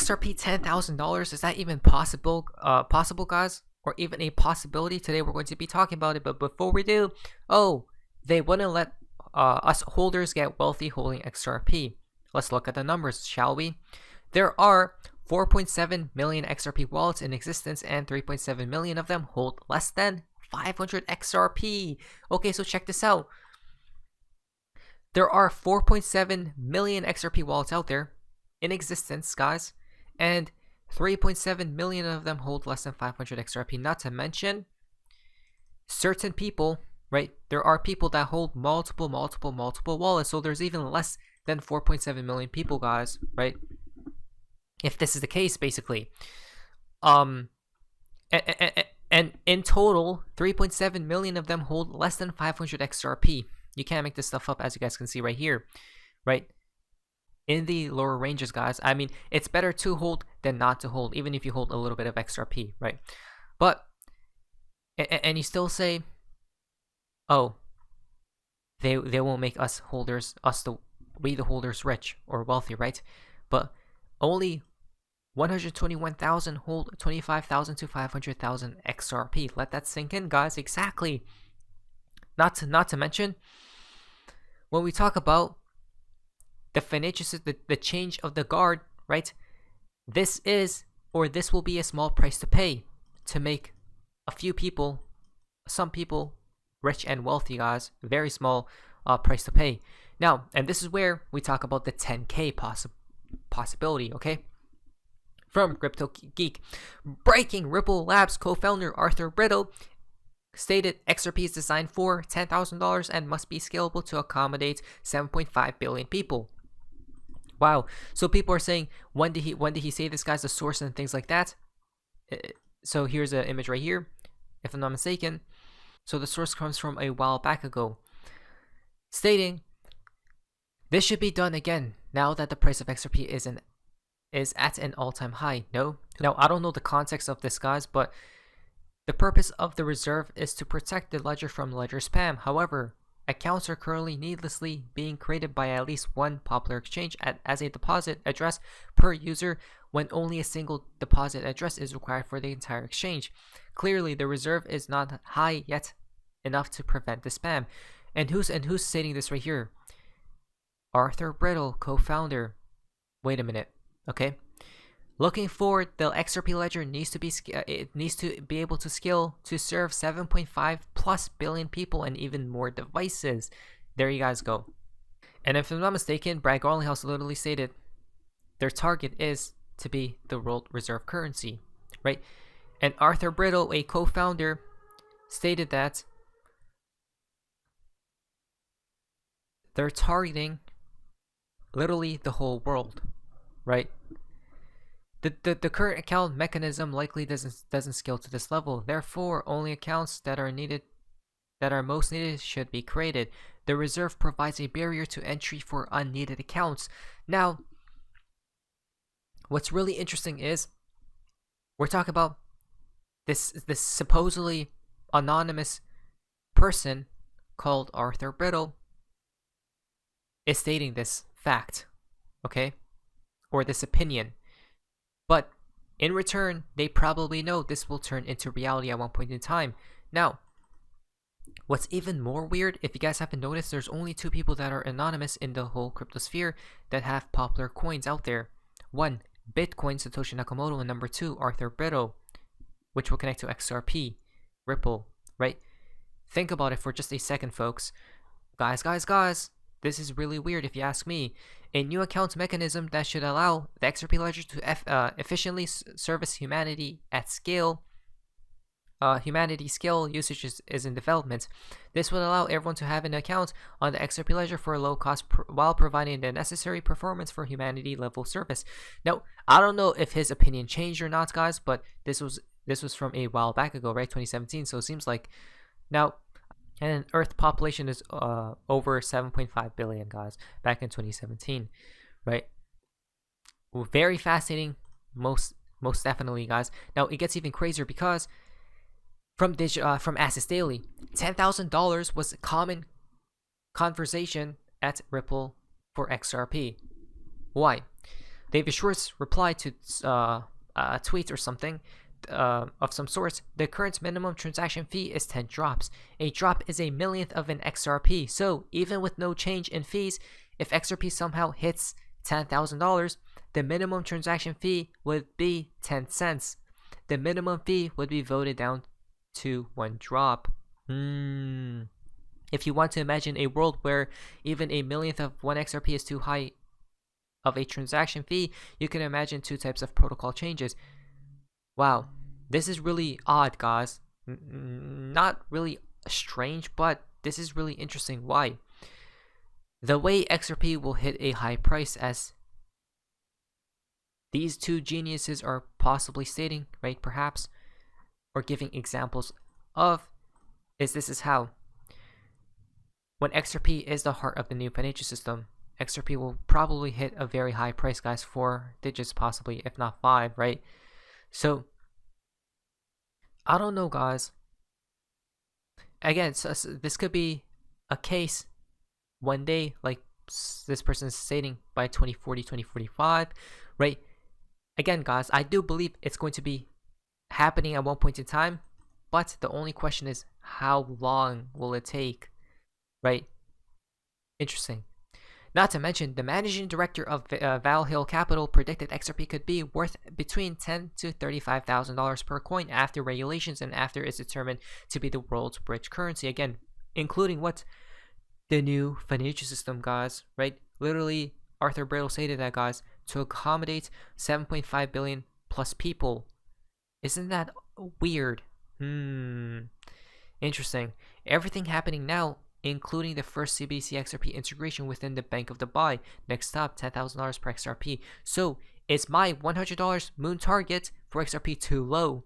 XRP $10,000, is that even possible, guys? Or even a possibility? Today we're going to be talking about it, but before we do, they wouldn't let us holders get wealthy holding XRP. Let's look at the numbers, shall we? There are 4.7 million XRP wallets in existence, and 3.7 million of them hold less than 500 XRP. Okay, so check this out. There are 4.7 million XRP wallets out there in existence, guys, and 3.7 million of them hold less than 500 XRP. Not to mention, certain people, right? There are people that hold multiple wallets, so there's even less than 4.7 million people, guys, right? If this is the case, basically, and in total, 3.7 million of them hold less than 500 XRP. You can't make this stuff up, as you guys can see right here, right? In the lower ranges, guys. I mean, it's better to hold than not to hold, even if you hold a little bit of XRP, right? But, and you still say, oh, they won't make us holders, we the holders rich or wealthy, right? But only 121,000 hold 25,000 to 500,000 XRP. Let that sink in, guys. Exactly. Not to mention, when we talk about the financial, the change of the guard, right? This will be a small price to pay to make a few people, some people, rich and wealthy, guys. Very small price to pay. Now, and this is where we talk about the 10K possibility, okay? From Crypto Geek, breaking Ripple Labs co-founder Arthur Brittle stated XRP is designed for $10,000 and must be scalable to accommodate 7.5 billion people. Wow. So people are saying, when did he say this, guy's the source and things like that? So here's an image right here, if I'm not mistaken. So the source comes from a while back ago, stating, this should be done again now that the price of XRP is at an all-time high. No. Now, I don't know the context of this, guys, but the purpose of the reserve is to protect the ledger from ledger spam. However, accounts are currently needlessly being created by at least one popular exchange as a deposit address per user, when only a single deposit address is required for the entire exchange. Clearly, the reserve is not high yet enough to prevent the spam. And who's stating this right here? Arthur Brittle, co-founder. Wait a minute, okay? Looking forward, the XRP ledger needs to be able to scale to serve 7.5 plus billion people and even more devices. There you guys go. And if I'm not mistaken, Brad Garlinghouse literally stated their target is to be the world reserve currency, right? And Arthur Brittle, a co-founder, stated that they're targeting literally the whole world, right? The current account mechanism likely doesn't scale to this level. Therefore, only accounts that are most needed should be created. The reserve provides a barrier to entry for unneeded accounts. Now, what's really interesting is we're talking about this supposedly anonymous person called Arthur Brittle is stating this fact, okay, or this opinion. But in return, they probably know this will turn into reality at one point in time. Now, what's even more weird, if you guys haven't noticed, there's only two people that are anonymous in the whole crypto sphere that have popular coins out there. One, Bitcoin, Satoshi Nakamoto, and number two, Arthur Brittle, which will connect to XRP, Ripple, right? Think about it for just a second, folks. Guys, this is really weird if you ask me. A new account mechanism that should allow the XRP ledger to efficiently service humanity at scale. Humanity scale usage is in development. This would allow everyone to have an account on the XRP ledger for a low cost while providing the necessary performance for humanity level service. Now, I don't know if his opinion changed or not, guys, but this was from a while back ago, right? 2017. So it seems like now. And Earth population is over 7.5 billion, guys, back in 2017, right? Very fascinating, most definitely, guys. Now it gets even crazier because from Assets Daily, $10,000 was a common conversation at Ripple for XRP. Why? David Schwartz replied to a tweet or something of some sorts. The current minimum transaction fee is 10 drops. A drop is a millionth of an XRP. So even with no change in fees, if XRP somehow hits $10,000, the minimum transaction fee would be 10 cents. The minimum fee would be voted down to 1 drop. If you want to imagine a world where even a millionth of 1 XRP is too high of a transaction fee, you can imagine 2 types of protocol changes. Wow, this is really odd, guys. Not really strange, but this is really interesting. Why? The way XRP will hit a high price, as these 2 geniuses are possibly stating, right, perhaps, or giving examples of, this is how. When XRP is the heart of the new financial system, XRP will probably hit a very high price, guys, 4 digits possibly, if not 5, right? So, I don't know, guys. Again, so this could be a case one day, like this person is stating, by 2040, 2045, right? Again, guys, I do believe it's going to be happening at one point in time, but the only question is, how long will it take, right? Interesting. Not to mention, the managing director of Val Hill Capital predicted XRP could be worth between $10,000 to $35,000 per coin after regulations and after it's determined to be the world's bridge currency. Again, including what? The new financial system, guys, right? Literally, Arthur Brittle stated that, guys, to accommodate 7.5 billion plus people. Isn't that weird? Interesting. Everything happening now, including the first CBDC XRP integration within the Bank of Dubai. Next up, $10,000 per XRP. So, is my $100 moon target for XRP too low?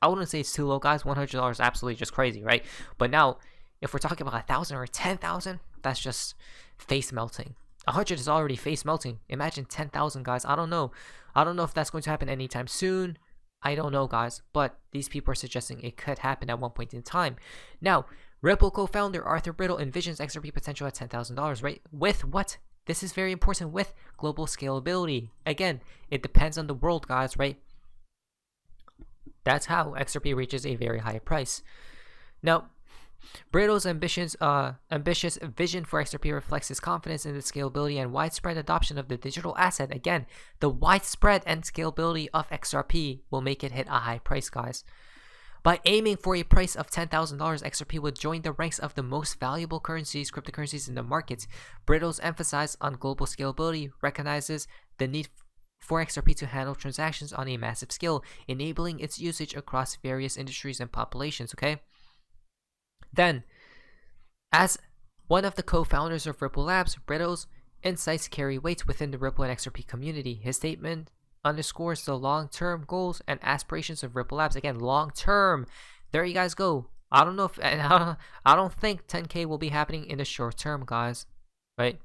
I wouldn't say it's too low, guys. $100 is absolutely just crazy, right? But now, if we're talking about 1,000 or 10,000, that's just face melting. 100 is already face melting. Imagine 10,000, guys. I don't know. I don't know if that's going to happen anytime soon. I don't know, guys. But these people are suggesting it could happen at one point in time. Now, Ripple co-founder Arthur Brittle envisions XRP potential at $10,000, right? With what? This is very important, with global scalability. Again, it depends on the world, guys, right? That's how XRP reaches a very high price. Now, Brittle's ambitious vision for XRP reflects his confidence in the scalability and widespread adoption of the digital asset. Again, the widespread and scalability of XRP will make it hit a high price, guys. By aiming for a price of $10,000, XRP would join the ranks of the most valuable cryptocurrencies in the market. Brittle's emphasis on global scalability recognizes the need for XRP to handle transactions on a massive scale, enabling its usage across various industries and populations, okay? Then, as one of the co-founders of Ripple Labs, Brittle's insights carry weight within the Ripple and XRP community. His statement underscores the long-term goals and aspirations of Ripple Labs. Again, long-term. There you guys go. I don't know if I don't think 10K will be happening in the short term, guys, right?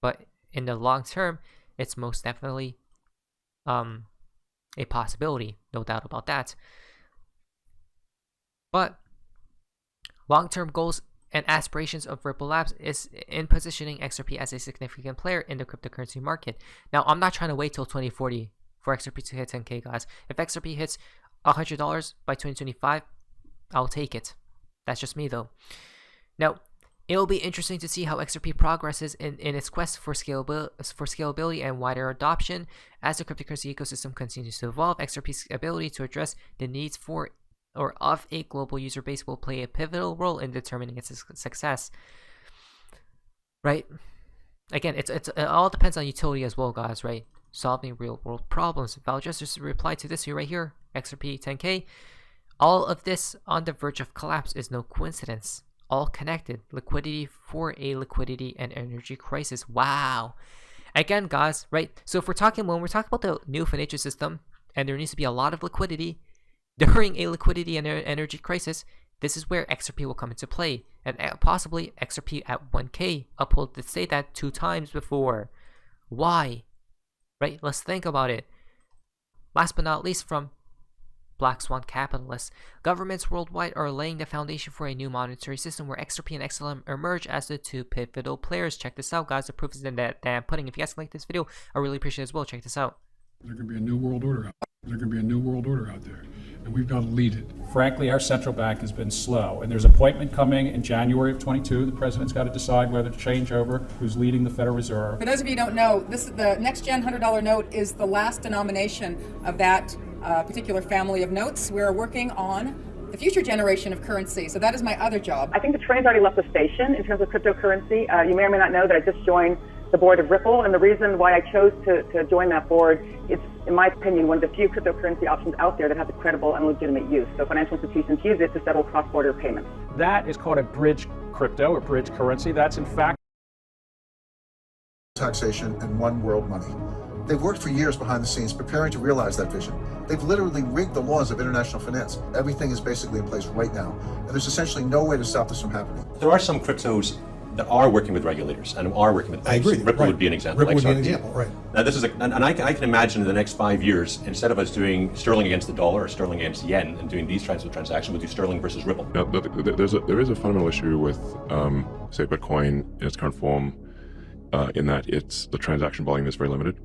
But in the long term, it's most definitely a possibility, no doubt about that. But long-term goals and aspirations of Ripple Labs is in positioning XRP as a significant player in the cryptocurrency market. Now, I'm not trying to wait till 2040 for XRP to hit 10K, guys. If XRP hits $100 by 2025, I'll take it. That's just me, though. Now, it will be interesting to see how XRP progresses in its quest for scalability and wider adoption. As the cryptocurrency ecosystem continues to evolve, XRP's ability to address the needs for or of a global user base will play a pivotal role in determining its success. Right? Again, it all depends on utility as well, guys, right? Solving real world problems. Val just replied to this here right here, XRP 10K. All of this on the verge of collapse is no coincidence. All connected. Liquidity for a liquidity and energy crisis. Wow. Again, guys, right? So if when we're talking about the new financial system, and there needs to be a lot of liquidity during a liquidity and energy crisis, this is where XRP will come into play, and possibly XRP at 1K. Uphold did say that 2 times before. Why? Right? Let's think about it. Last but not least, from Black Swan capitalists. Governments worldwide are laying the foundation for a new monetary system where XRP and XLM emerge as the two pivotal players. Check this out, guys. The proof is in that damn pudding. If you guys like this video, I really appreciate it as well. Check this out. There's going to be a new world order out there. There's going to be a new world order out there, and we've got to lead it. Frankly, our central bank has been slow, and there's an appointment coming in January of 22. The president's got to decide whether to change over who's leading the Federal Reserve. For those of you who don't know, this is the next gen $100 note is the last denomination of that particular family of notes. We're working on the future generation of currency, so that is my other job. I think the train's already left the station in terms of cryptocurrency. You may or may not know that I just joined the board of Ripple, and the reason why I chose to join that board, it's, in my opinion, one of the few cryptocurrency options out there that has a credible and legitimate use. So financial institutions use it to settle cross-border payments. That is called a bridge crypto or bridge currency. That's in fact taxation and one world money. They've worked for years behind the scenes preparing to realize that vision. They've literally rigged the laws of international finance. Everything is basically in place right now, and there's essentially no way to stop this from happening. There are some cryptos that are working with regulators and are working with banks. I agree. Ripple would be an example. Ripple would be an XRP. example, right. Now this is, and I can imagine in the next 5 years, instead of us doing sterling against the dollar or sterling against yen and doing these kinds of transactions, we'll do sterling versus Ripple. Now, there is a fundamental issue with, say, Bitcoin in its current form, in that the transaction volume is very limited,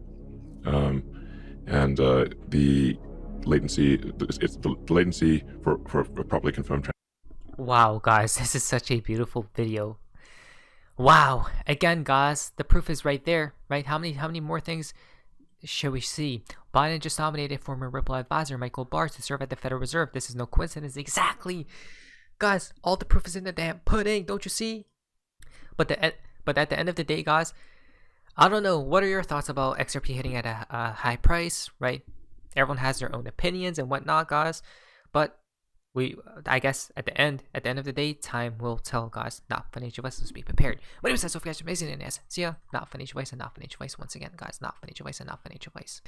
and the latency, the latency for properly confirmed. Wow, guys, this is such a beautiful video. Wow, again, guys, the proof is right there, right? How many more things should we see? Biden just nominated former Ripple advisor Michael Barr to serve at the Federal Reserve. This is no coincidence. Exactly, guys. All the proof is in the damn pudding. Don't you see? But at the end of the day, guys, I don't know. What are your thoughts about XRP hitting at a high price? Right? Everyone has their own opinions and whatnot, guys. But I guess at the end of the day, time will tell, guys. Not financial advice, so be prepared. My name is Nano, guys. Amazing, and see ya. Not financial advice and not financial advice. Once again, guys, not financial advice and not financial advice.